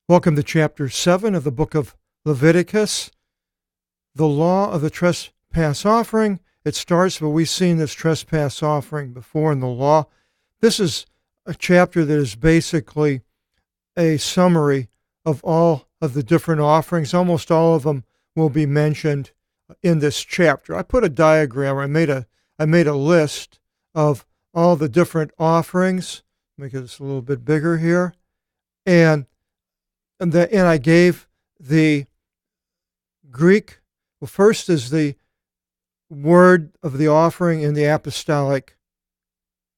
Welcome to chapter 7 of the book of Leviticus, the law of the trespass offering. It starts, but we've seen this trespass offering before in the law. This is a chapter that is basically a summary of all of the different offerings. Almost all of them will be mentioned in this chapter. I put a diagram, I made a list of all the different offerings. Make this a little bit bigger here. And I gave the Greek. Well, first is the word of the offering in the Apostolic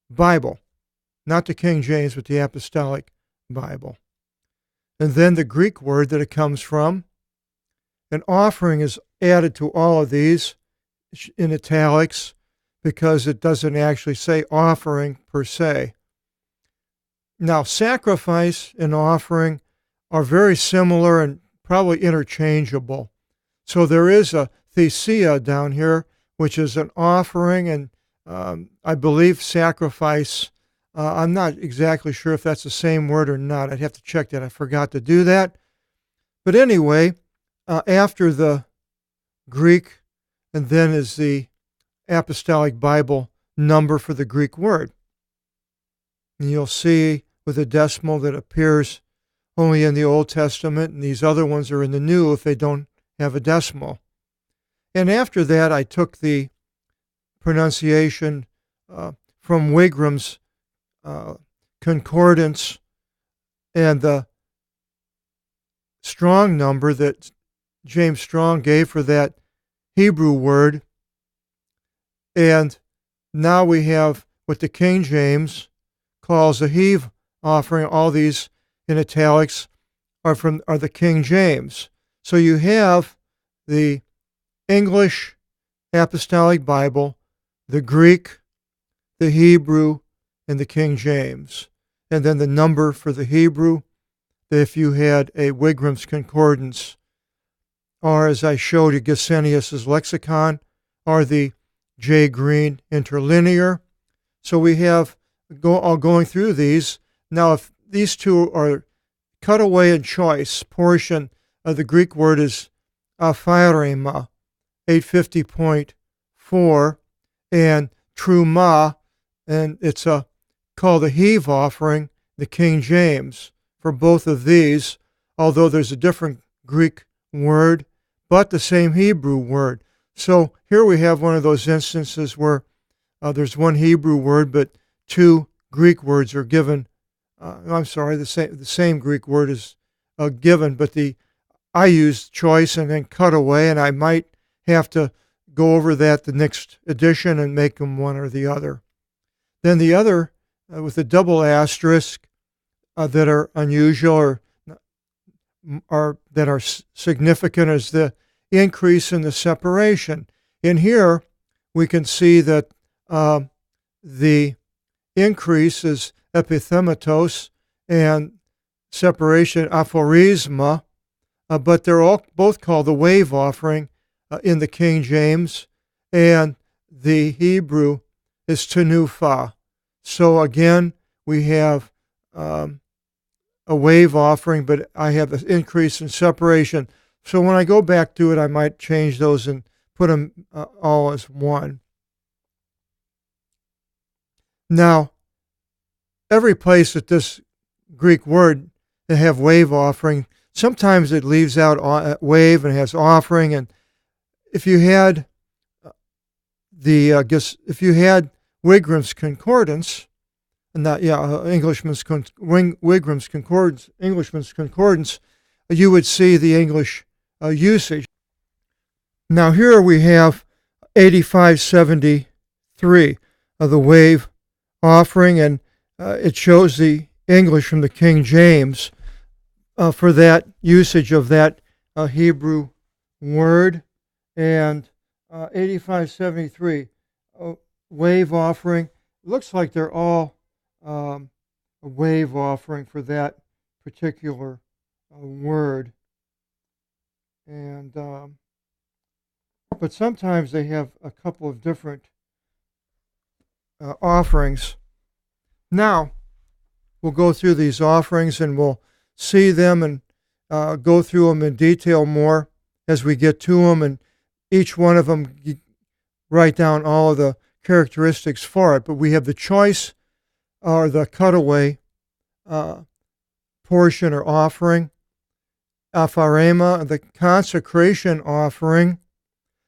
Bible, not the King James, but the Apostolic Bible. And then the Greek word that it comes from. An offering is added to all of these in italics because it doesn't actually say offering per se. Now, sacrifice and offering are very similar and probably interchangeable. So there is a thesia down here, which is an offering, and I believe sacrifice. I'm not exactly sure if that's the same word or not. I'd have to check that. I forgot to do that. But anyway, after the Greek, and then is the Apostolic Bible number for the Greek word. And you'll see with a decimal that appears only in the Old Testament, and these other ones are in the New if they don't have a decimal. And after that, I took the pronunciation from Wigram's concordance and the Strong number that James Strong gave for that Hebrew word. And now we have what the King James calls a heave offering. All these in italics are the King James. So you have the English Apostolic Bible, the Greek, the Hebrew, and the King James. And then the number for the Hebrew, if you had a Wigram's concordance, or as I showed you, Gesenius's lexicon, or the J. Green interlinear. So we have all going through these. Now, if these two are cutaway and choice portion of the Greek word is aphairema, 850.4, and truma, and it's called a heave offering, the King James, for both of these, although there's a different Greek word, but the same Hebrew word. So here we have one of those instances where there's one Hebrew word, but two Greek words are given. The same Greek word is given, but I used choice and then cutaway, and I might have to go over that the next edition and make them one or the other. Then the other, with the double asterisk, that are unusual or that are significant, is the increase in the separation. In here, we can see that the increase is epithematos and separation aphorisma, but they're all both called the wave offering in the King James, and the Hebrew is tenufa. So again, we have a wave offering, but I have the increase in separation. So when I go back to it, I might change those and put them all as one. Now, every place that this Greek word, they have wave offering, sometimes it leaves out wave and has offering. And if you had Wigram's concordance, Wigram's concordance, you would see the English usage. Now here we have 8573 of the wave offering, and it shows the English from the King James for that usage of that Hebrew word. And 8573 wave offering, looks like they're all a wave offering for that particular word. And but sometimes they have a couple of different offerings. Now, we'll go through these offerings and we'll see them, and go through them in detail more as we get to them, and each one of them you write down all of the characteristics for it. But we have the choice or the cutaway portion or offering, apharema, the consecration offering,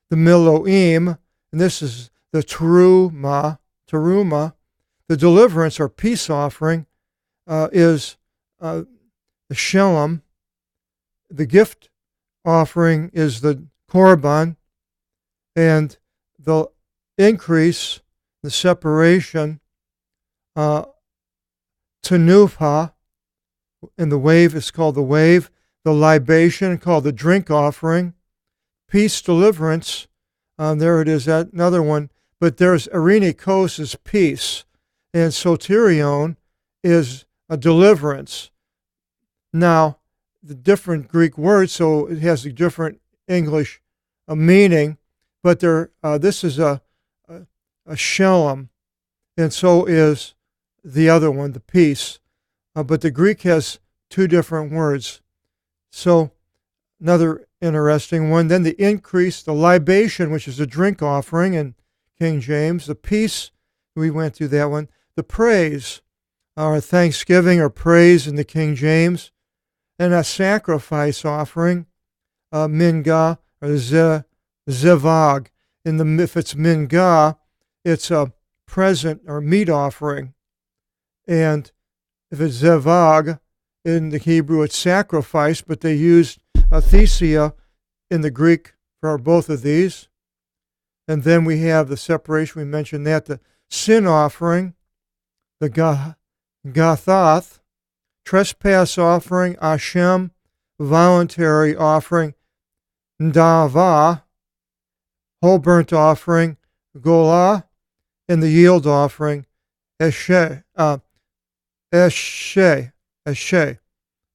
the miloim, and this is the teruma, the deliverance or peace offering is the shalom, the gift offering is the korban, and the increase, the separation, tenufa, and the wave is called the wave, the libation called the drink offering, peace, deliverance, there it is, that another one, but there's arenikos is peace, and soterion is a deliverance. Now, the different Greek words, so it has a different English meaning, but this is a shalom, and so is the other one, the peace. But the Greek has two different words. So another interesting one. Then the increase, the libation, which is a drink offering in King James. The peace, we went through that one. The praise, or thanksgiving or praise in the King James. And a sacrifice offering, minga or zevag. If it's minga, it's a present or meat offering. And if it's zevag, in the Hebrew it's sacrifice, but they used thesia in the Greek for both of these. And then we have the separation, we mentioned that, the sin offering, the gathath, trespass offering, ashem, voluntary offering, ndava, whole burnt offering, golah, and the yield offering, eshe,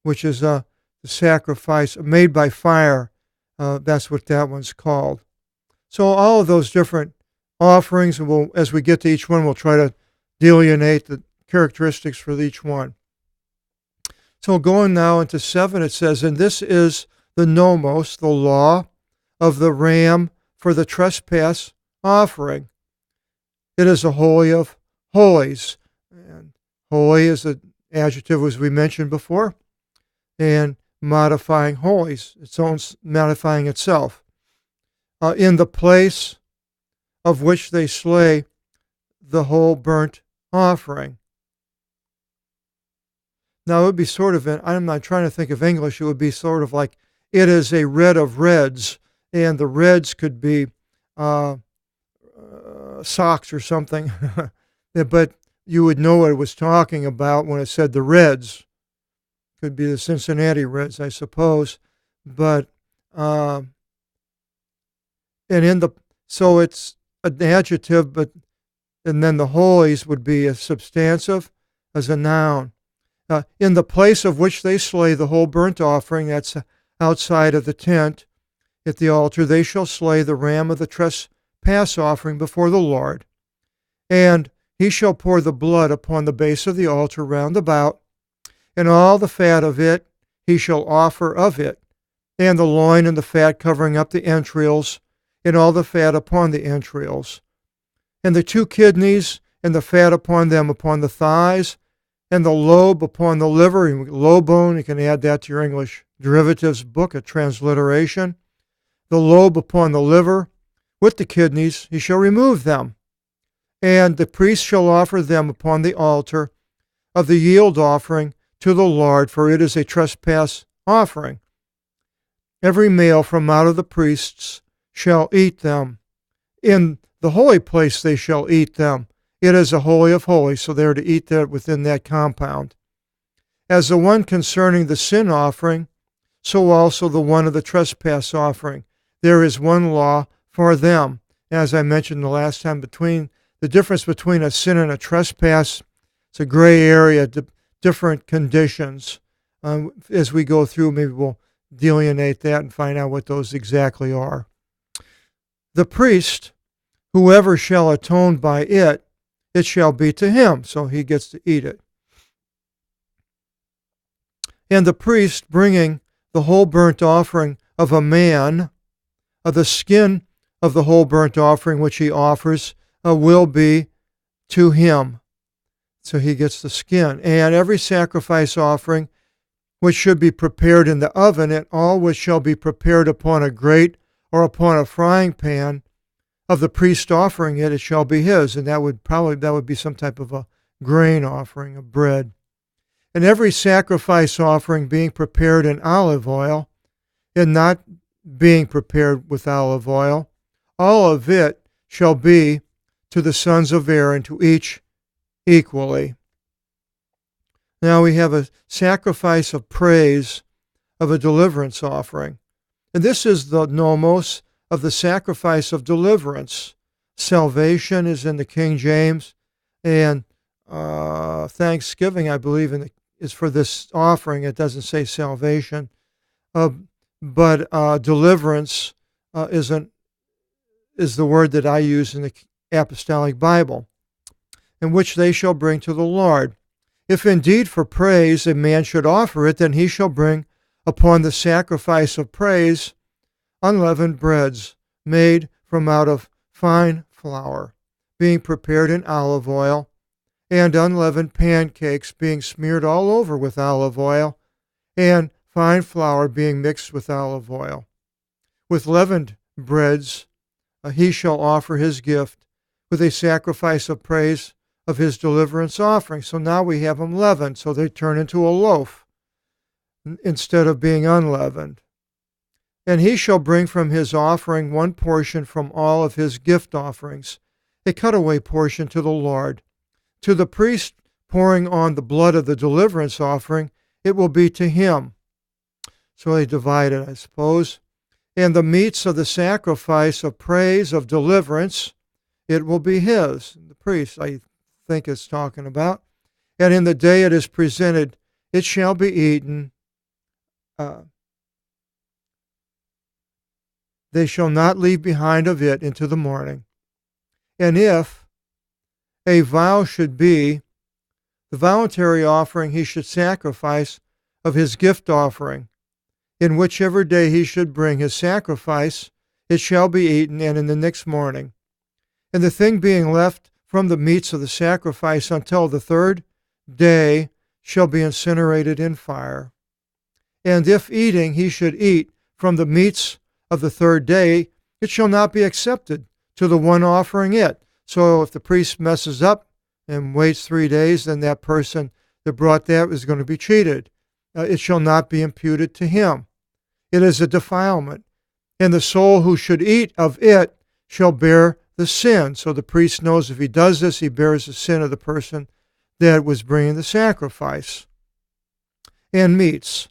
which is the sacrifice made by fire. That's what that one's called. So all of those different offerings, and as we get to each one, we'll try to delineate the characteristics for each one. So going now into 7, it says, and this is the nomos, the law of the ram for the trespass offering. It is a holy of holies. And holy is an adjective, as we mentioned before, and modifying holies, its own modifying itself. In the place of which they slay the whole burnt offering. Now, it would be sort of, I'm not trying to think of English, it would be sort of like, it is a red of reds, and the reds could be socks or something, but you would know what it was talking about when it said the Reds. Could be the Cincinnati Reds, I suppose, but so it's an adjective, and then the holies would be a substantive as a noun. In the place of which they slay the whole burnt offering, that's outside of the tent, at the altar, they shall slay the ram of the trespass offering before the Lord. And he shall pour the blood upon the base of the altar round about, and all the fat of it he shall offer of it, and the loin and the fat covering up the entrails, and all the fat upon the entrails, and the 2 kidneys, and the fat upon them upon the thighs, and the lobe upon the liver, lobe bone, you can add that to your English derivatives book, a transliteration. The lobe upon the liver, with the kidneys, he shall remove them. And the priest shall offer them upon the altar of the yield offering to the Lord, for it is a trespass offering. Every male from out of the priests shall eat them. In the holy place they shall eat them. It is a holy of holies, so they are to eat that within that compound. As the one concerning the sin offering, so also the one of the trespass offering. There is one law for them. As I mentioned the last time, the difference between a sin and a trespass, it's a gray area, different conditions. As we go through, maybe we'll delineate that and find out what those exactly are. The priest, whoever shall atone by it, it shall be to him, so he gets to eat it. And the priest bringing the whole burnt offering of a man, the skin of the whole burnt offering which he offers will be to him. So he gets the skin. And every sacrifice offering which should be prepared in the oven, and all which shall be prepared upon a grate or upon a frying pan of the priest offering it, it shall be his. And that would be some type of a grain offering of bread. And every sacrifice offering being prepared in olive oil, and not being prepared with olive oil, all of it shall be to the sons of Aaron, to each equally. Now we have a sacrifice of praise of a deliverance offering. And this is the nomos of the sacrifice of deliverance. Salvation is in the King James, and thanksgiving, I believe, is for this offering. It doesn't say salvation. But deliverance is the word that I use in the Apostolic Bible, in which they shall bring to the Lord. If indeed for praise a man should offer it, then he shall bring upon the sacrifice of praise unleavened breads made from out of fine flour, being prepared in olive oil, and unleavened pancakes being smeared all over with olive oil, and fine flour being mixed with olive oil. With leavened breads he shall offer his gift with a sacrifice of praise of his deliverance offering. So now we have them leavened, so they turn into a loaf instead of being unleavened. And he shall bring from his offering one portion from all of his gift offerings, a cutaway portion to the Lord. To the priest pouring on the blood of the deliverance offering, it will be to him. So they divide it, I suppose. And the meats of the sacrifice of praise of deliverance, it will be his. The priest, I think it's talking about. And in the day it is presented, it shall be eaten. They shall not leave behind of it into the morning. And if a vow should be, the voluntary offering he should sacrifice of his gift offering, in whichever day he should bring his sacrifice, it shall be eaten, and in the next morning. And the thing being left from the meats of the sacrifice until the third day shall be incinerated in fire. And if eating he should eat from the meats of the third day, it shall not be accepted to the one offering it. So if the priest messes up and waits 3 days, then that person that brought that is going to be cheated. It shall not be imputed to him. It is a defilement. And the soul who should eat of it shall bear the sin. So the priest knows if he does this, he bears the sin of the person that was bringing the sacrifice. And meats.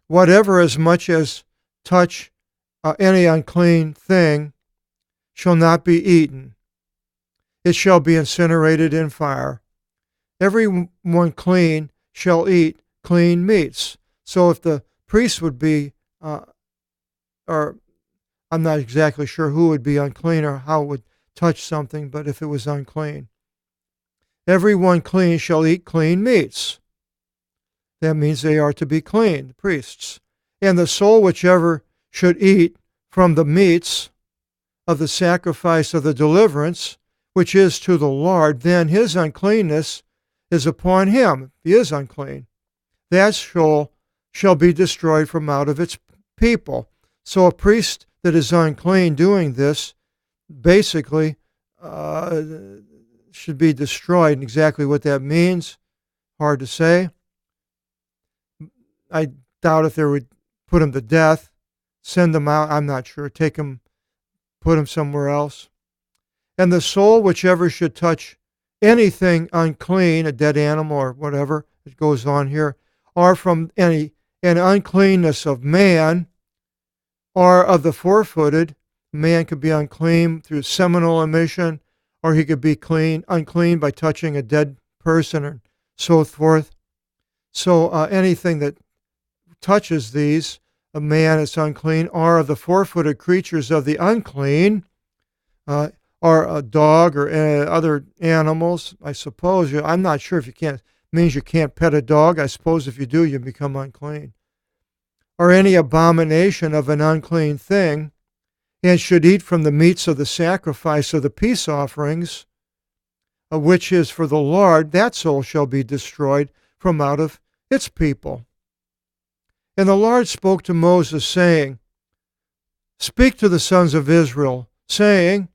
Whatever as much as touch any unclean thing shall not be eaten. It shall be incinerated in fire. Every one clean shall eat clean meats. So if the priest would be, or I'm not exactly sure who would be unclean or how it would touch something, but if it was unclean. Every one clean shall eat clean meats. That means they are to be clean, the priests. And the soul whichever should eat from the meats of the sacrifice of the deliverance, which is to the Lord, then his uncleanness is upon him. If he is unclean, that soul shall be destroyed from out of its people. So a priest that is unclean doing this basically should be destroyed. And exactly what that means, hard to say. I doubt if they would put him to death, send him out, I'm not sure, take him, put him somewhere else. And the soul whichever should touch anything unclean, a dead animal or whatever, it goes on here, or from an uncleanness of man, or of the four-footed. Man could be unclean through seminal emission, or he could be unclean by touching a dead person, or so forth. So anything that touches these, a man is unclean, or of the four-footed creatures of the unclean, or a dog or other animals, I suppose. I'm not sure if you can't, means you can't pet a dog. I suppose if you do, you become unclean. or any abomination of an unclean thing, and should eat from the meats of the sacrifice of the peace offerings, which is for the Lord, that soul shall be destroyed from out of its people. And the Lord spoke to Moses, saying, Speak to the sons of Israel, saying,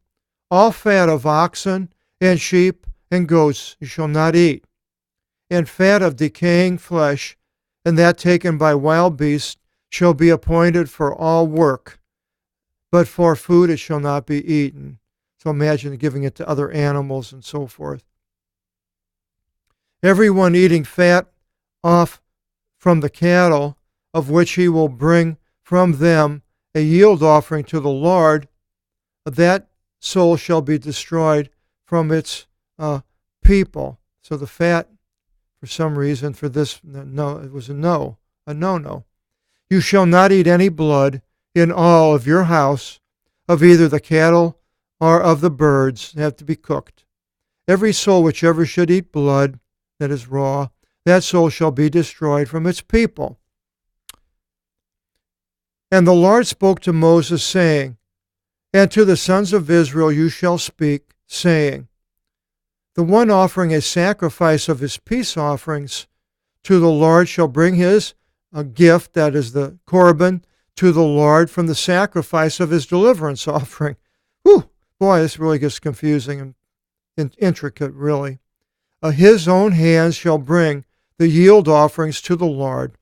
All fat of oxen and sheep and goats you shall not eat, and fat of decaying flesh, and that taken by wild beasts, shall be appointed for all work, but for food it shall not be eaten. So imagine giving it to other animals and so forth. Everyone eating fat off from the cattle, of which he will bring from them a yield offering to the Lord, that soul shall be destroyed from its people. So the fat, for some reason, for this, no, it was a no. You shall not eat any blood in all of your house, of either the cattle or of the birds. They have to be cooked. Every soul whichever should eat blood that is raw, that soul shall be destroyed from its people. And the Lord spoke to Moses, saying, And to the sons of Israel you shall speak, saying, The one offering a sacrifice of his peace offerings to the Lord shall bring his gift, that is the korban, to the Lord from the sacrifice of his deliverance offering. Whew, boy, this really gets confusing and intricate, really. His own hands shall bring the yield offerings to the Lord,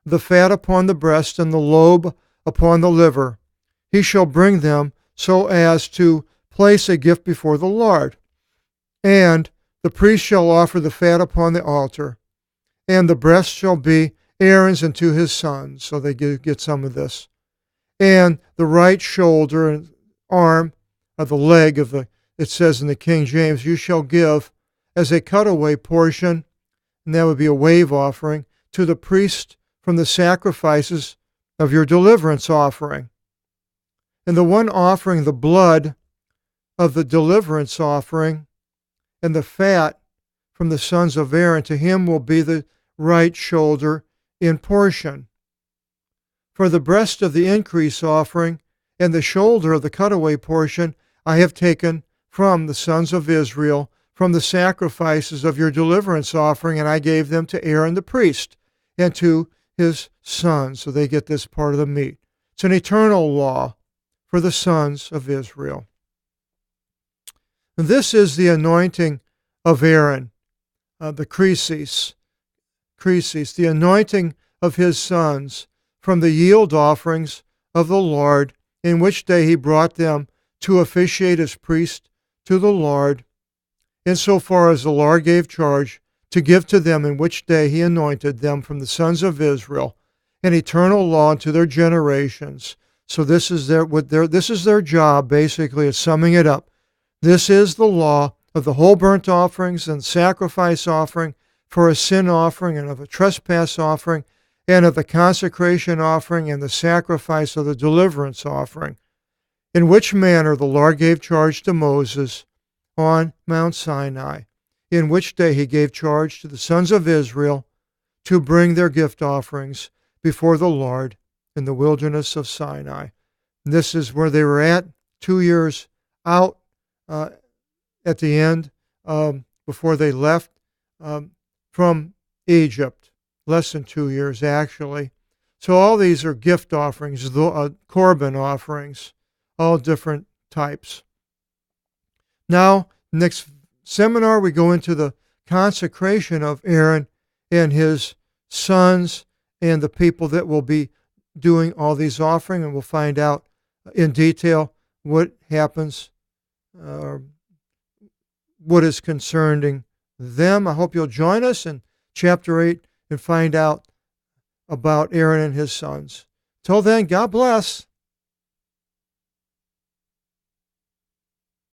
the fat upon the breast and the lobe upon the liver. He shall bring them so as to place a gift before the Lord. And the priest shall offer the fat upon the altar, and the breast shall be Aaron's and to his sons, so they get some of this. And the right shoulder and arm of the leg of it says in the King James, you shall give as a cutaway portion, and that would be a wave offering, to the priest from the sacrifices of your deliverance offering. And the one offering the blood of the deliverance offering and the fat from the sons of Aaron, to him will be the right shoulder in portion. For the breast of the increase offering and the shoulder of the cutaway portion I have taken from the sons of Israel, from the sacrifices of your deliverance offering, and I gave them to Aaron the priest and to his sons, so they get this part of the meat. It's an eternal law for the sons of Israel. This is the anointing of Aaron, the krisis, the anointing of his sons from the yield offerings of the Lord, in which day he brought them to officiate as priest to the Lord, insofar as the Lord gave charge to give to them, in which day he anointed them from the sons of Israel, an eternal law unto their generations. So this is their job, basically, is summing it up. This is the law of the whole burnt offerings and sacrifice offering, for a sin offering and of a trespass offering, and of the consecration offering and the sacrifice of the deliverance offering, in which manner the Lord gave charge to Moses on Mount Sinai, in which day he gave charge to the sons of Israel to bring their gift offerings before the Lord in the wilderness of Sinai. And this is where they were at, 2 years out at the end, before they left from Egypt. Less than 2 years, actually. So all these are gift offerings, korban offerings, all different types. Now, next seminar, we go into the consecration of Aaron and his sons and the people that will be doing all these offerings, and we'll find out in detail what happens, what is concerning them. I hope you'll join us in chapter 8 and find out about Aaron and his sons. Till then, God bless.